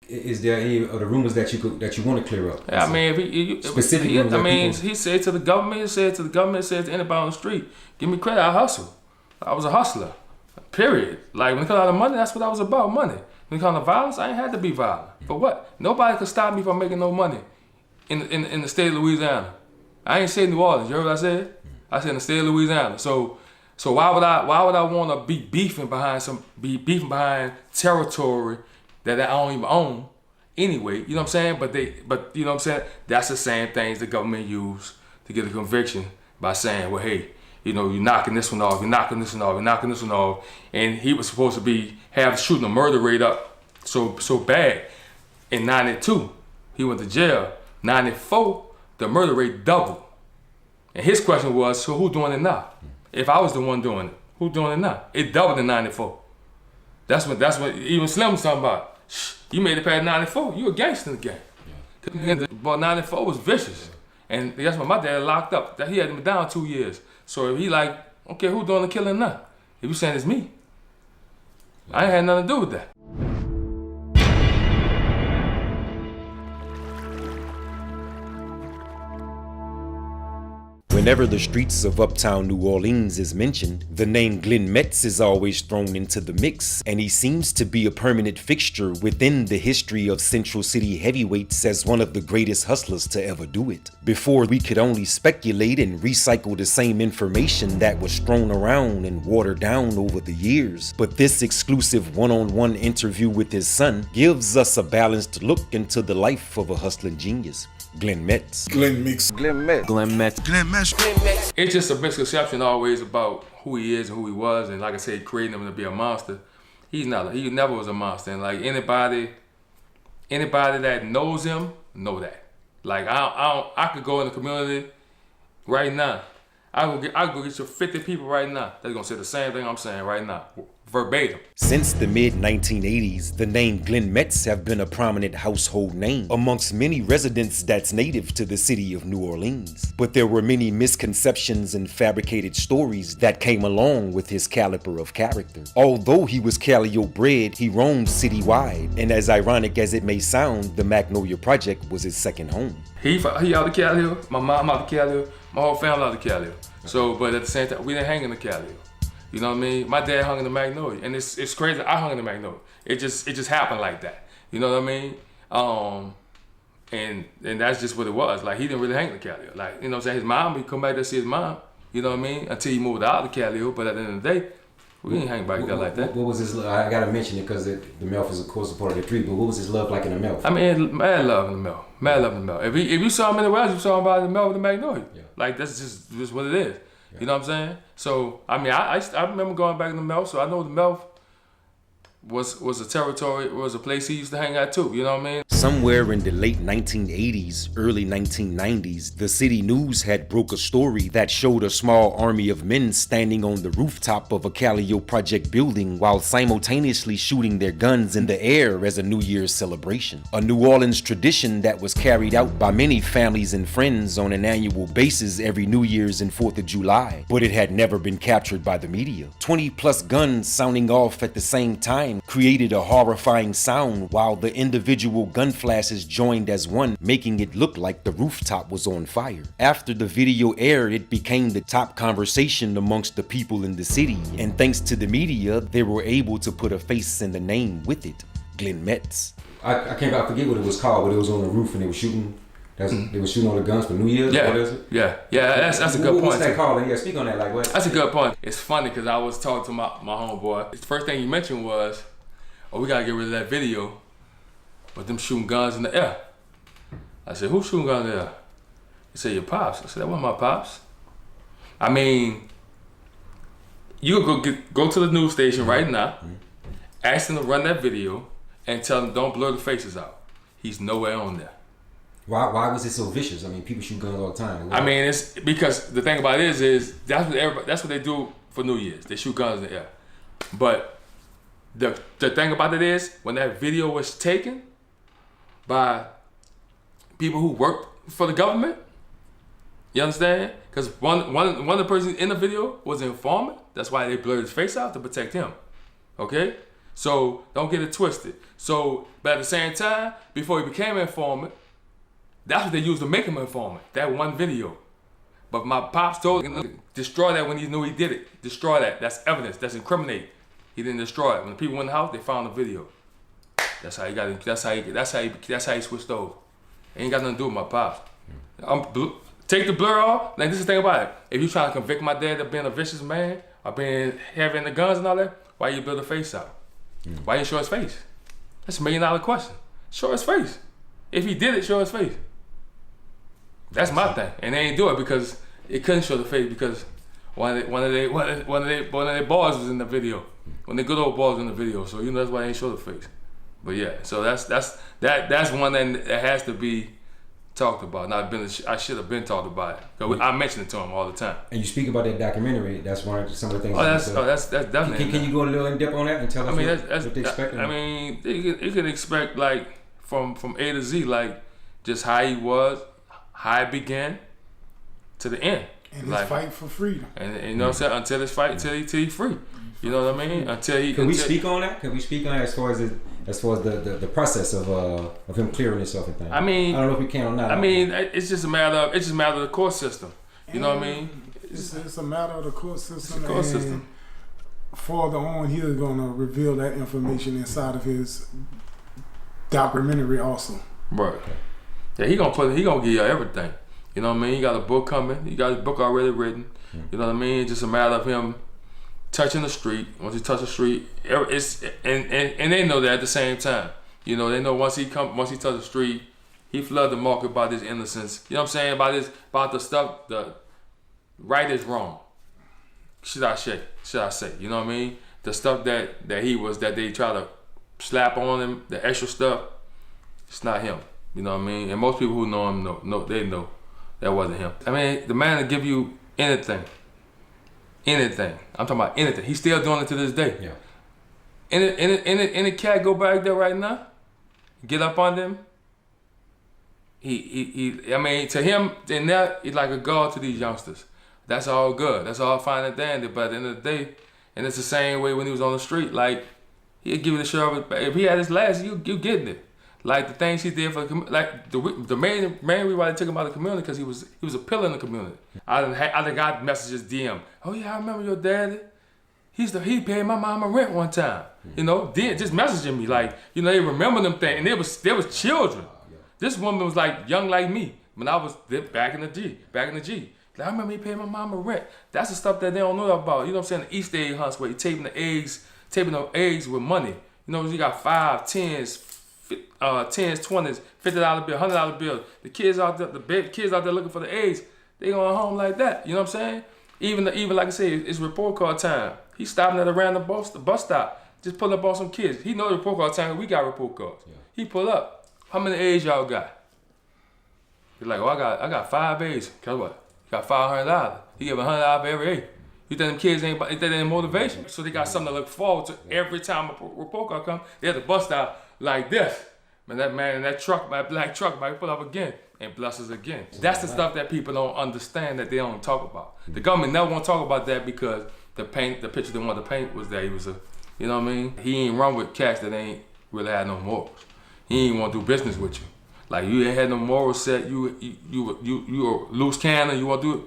Is there any of the rumors that you want to clear up? Yeah, I mean, he said to the government, he said to anybody on the street, give me credit, I hustle. I was a hustler, period. Like, when it comes out of money, that's what I was about, money. When it comes to violence, I ain't had to be violent. For what? Nobody could stop me from making no money in the state of Louisiana. I ain't say New Orleans, you heard what I said? I said in the state of Louisiana. So why would I want to be beefing behind territory that I don't even own anyway, you know what I'm saying? But you know what I'm saying? That's the same things the government use to get a conviction by saying, well, hey, you know, you're knocking this one off, and he was supposed to be shooting a murder rate up so bad. In 92, he went to jail. 94, the murder rate doubled. And his question was, so who doing it now? If I was the one doing it, who doing it now? It doubled in 94. That's what even Slim was talking about. You made it past 94, you a gangster in the game. But 94 was vicious. And that's why my dad locked up. He had him down 2 years. So if he like, okay, who doing the killing now? If you saying it's me, I ain't had nothing to do with that. Whenever the streets of uptown New Orleans is mentioned, the name Glenn Metz is always thrown into the mix, and he seems to be a permanent fixture within the history of Central City heavyweights as one of the greatest hustlers to ever do it. Before, we could only speculate and recycle the same information that was thrown around and watered down over the years, but this exclusive one-on-one interview with his son gives us a balanced look into the life of a hustling genius. Glenn Metz. It's just a misconception always about who he is and who he was, and like I said, creating him to be a monster. He's not. He never was a monster. And like anybody that knows him know that. Like I could go in the community right now. I could go get you 50 people right now that's gonna say the same thing I'm saying right now, verbatim. Since the mid-1980s, the name Glenn Metz have been a prominent household name amongst many residents that's native to the city of New Orleans. But there were many misconceptions and fabricated stories that came along with his caliber of character. Although he was Calio bred, he roamed citywide, and as ironic as it may sound, the Magnolia Project was his second home. He out of Calio, my mom out of Calio, my whole family out of Calio. So, but at the same time, we didn't hang in the Calio. You know what I mean? My dad hung in the Magnolia, and it's crazy. I hung in the Magnolia. It just happened like that. You know what I mean? And that's just what it was. Like, he didn't really hang in the Calio. Like, you know what I'm saying? His mom, he'd come back to see his mom. You know what I mean? Until he moved out of Calio. But at the end of the day, we didn't hang back there like that. What was his love? I gotta mention it because the Melf is of course a part of the tree. But what was his love like in the Melf? I mean, mad love in the Melf. Mad love in the Melf. If you saw him anywhere else, you saw him by the Melf with the Magnolia. Yeah. Like, that's just what it is. Yeah. You know what I'm saying? So, I mean, I remember going back in the Melf, so I know the Melf was a territory, was a place he used to hang out too, you know what I mean? Somewhere in the late 1980s, early 1990s, the city news had broke a story that showed a small army of men standing on the rooftop of a Calio Project building while simultaneously shooting their guns in the air as a New Year's celebration. A New Orleans tradition that was carried out by many families and friends on an annual basis every New Year's and 4th of July, but it had never been captured by the media. 20 plus guns sounding off at the same time created a horrifying sound while the individual gun flashes joined as one, making it look like the rooftop was on fire. After the video aired, it became the top conversation amongst the people in the city, and thanks to the media, they were able to put a face and the name with it. Glenn Metz. I forget what it was called, but it was on the roof and they were shooting. They were shooting all the guns for New Year's? Yeah, what is it? yeah, that's a good point. What's that called? Yeah, speak on that. Like what? That's a good point. It's funny because I was talking to my homeboy. The first thing he mentioned was, "Oh, we gotta get rid of that video, but them shooting guns in the air." I said, "Who's shooting guns in the air?" He said, "Your pops." I said, "That wasn't my pops." I mean, you could go to the news station right now, ask them to run that video, and tell them don't blur the faces out. He's nowhere on there. Why was it so vicious? I mean, people shoot guns all the time. I mean, it's because the thing about it is that's what they do for New Year's. They shoot guns in the air. But the thing about it is, when that video was taken by people who work for the government, you understand? Because one of the persons in the video was an informant. That's why they blurred his face out to protect him. Okay? So don't get it twisted. So, but at the same time, before he became an informant, that's what they used to make him an informant. That one video. But my pops told him, destroy that when he knew he did it. Destroy that. That's evidence. That's incriminating. He didn't destroy it. When the people went in the house, they found the video. That's how he got it. That's how he switched over. It ain't got nothing to do with my pops. Take the blur off. Like, this is the thing about it. If you trying to convict my dad of being a vicious man or being having the guns and all that, why you build a face out? Why you show his face? That's $1 million question. Show his face. If he did it, show his face. That's my thing. And they ain't do it because it couldn't show the face because one of their boys was in the video. One of the good old boys was in the video. So you know that's why they ain't show the face. But yeah, so that's one thing that has to be talked about. I should have been talked about it. Cause I mention it to him all the time. And you speak about that documentary. That's one of some of the things. That's definitely. Can you go a little in depth on that and tell us what they expect? I mean, you could expect like from A to Z, like just how he was, how it began, to the end. And like, his fight for freedom. And you know what I'm saying? Until his fight, till he free. You know what I mean? Can we speak on that? Can we speak on that as far as the process of him clearing himself and things? I mean, I don't know if we can or not. I mean, it's just a matter of the court system. You know what I mean? It's a matter of the court system. The court system. Further on, he is going to reveal that information inside of his documentary also. Right. Yeah, he gonna give you everything. You know what I mean? He got a book coming. He got his book already written. You know what I mean? It's just a matter of him touching the street. Once he touch the street, it's and they know that at the same time. You know, they know once he touch the street, he flood the market about his innocence. You know what I'm saying? About the stuff, the right is wrong. Should I say? You know what I mean? The stuff that they try to slap on him, the extra stuff, it's not him. You know what I mean? And most people who know him know they know that wasn't him. I mean, the man will give you anything. Anything. I'm talking about anything. He's still doing it to this day. Yeah. Any cat go back there right now, get up on them. I mean, to him, in that, he's like a god to these youngsters. That's all good. That's all fine and dandy. But at the end of the day, and it's the same way when he was on the street. Like, he'd give you the shirt off his back. If he had his last, you getting it. Like the things he did for the community, like the main reason why they took him out of the community because he was a pillar in the community. I done got messages DM. Oh yeah, I remember your daddy. He paid my mama rent one time. You know, just messaging me like, you know, they remember them things, and they was children. This woman was like young like me when I was back in the G. Like, I remember he paid my mama rent. That's the stuff that they don't know about. You know what I'm saying? The Easter egg hunts where he taping the eggs with money. You know, you got 5, 10s, 10s, 20s, $50 bill, $100 bill. The kids out there looking for the eggs. They going home like that. You know what I'm saying? Even like I say, it's report card time. He stopping at a random bus stop, just pulling up on some kids. He know the report card time. We got report cards. Yeah. He pull up. How many eggs y'all got? He's like, oh, I got 5 eggs. Guess what? You got $500. He give $100 for every egg. You think them kids ain't motivation? So they got something to look forward to every time a report card comes. They have to bust out like this. Man, that black truck might pull up again and bless us again. That's the stuff that people don't understand, that they don't talk about. The government never want to talk about that because the picture they want to paint was that he was you know what I mean? He ain't run with cats that ain't really had no morals. He ain't want to do business with you. Like, you ain't had no moral set, you a loose cannon, you want to do it.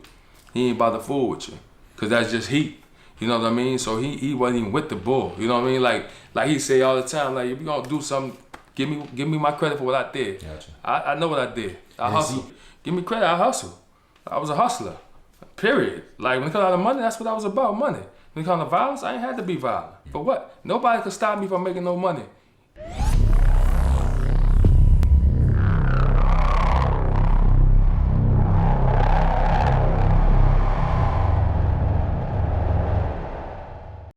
He ain't about to fool with you. Cause that's just heat. You know what I mean? So he wasn't even with the bull. You know what I mean? Like he say all the time, like, if you gonna do something, give me my credit for what I did. Gotcha. I know what I did. I hustled. Give me credit, I hustled. I was a hustler. Period. Like, when it comes out of money, that's what I was about, money. When it comes to violence, I ain't had to be violent. For what? Nobody could stop me from making no money.